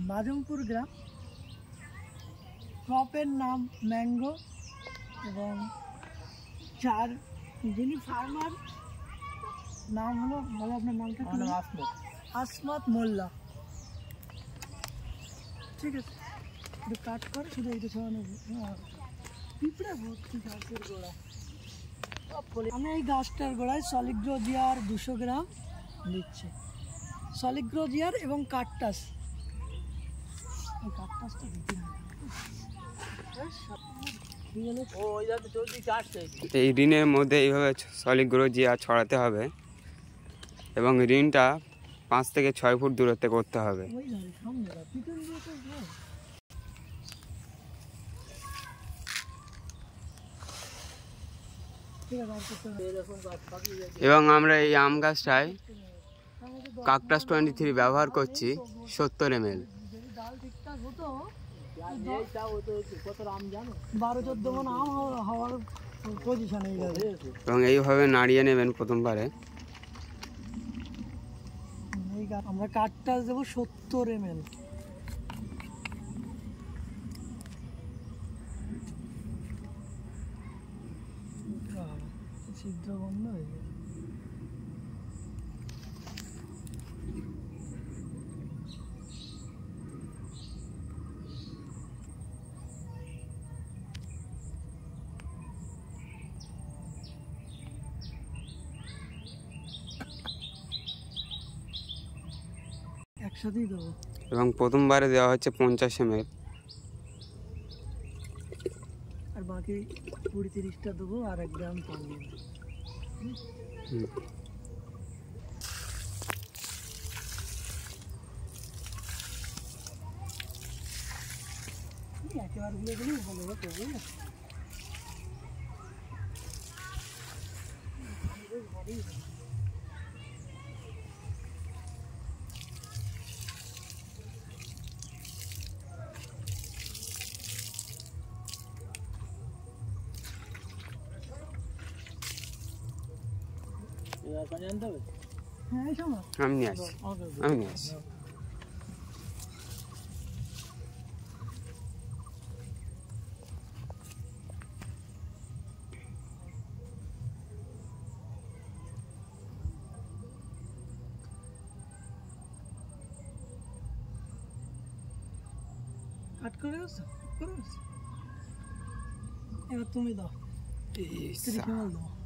মাজমপুর গ্রাম, ক্রপের নাম ম্যাঙ্গো এবং চার যিনি ফার্মার নাম হলো, বলো আপনার নামটা কি? আসমাত মোল্লা। ঠিক আছে, একটু কাট করে শুধু এইটা ছড়ানো পিঁপড়ে ভর্তি গাছের গোড়া। আমি এই গাছটার গোড়ায় সলিগ্রোজিয়ার 200 গ্রাম দিচ্ছি, সলিগ্রোজিয়ার এবং কাকটাস। এই কাকটাসটা দিতে এই ঋণের মধ্যে এইভাবে সলিগ্রোজিয়া ছড়াতে হবে এবং ঋণটা 5 থেকে 6 ফুট দূরত্বে করতে হবে। এবং আমরা এই আম গাছটায় কাকটাস 23 ব্যবহার করছি 70 ml। এবং এইভাবে নাড়িয়ে নেবেন প্রথমবারে। আমরা কাকটাস দেবো 70 ml। ছিদ্র বন্ধ হয়ে গেছে। একসাথেই দেবো এবং প্রথমবারে দেওয়া হচ্ছে 50 ml আর বাকি 20-30টা দেবো আর 1 গ্রাম পানি। একেবারে গুলো দিলেই ভালো হতো, বুঝলে? আমি নিয়ে আসছি। কাট করে গেছো? এবার তুমি দাও, 30 ml দাও।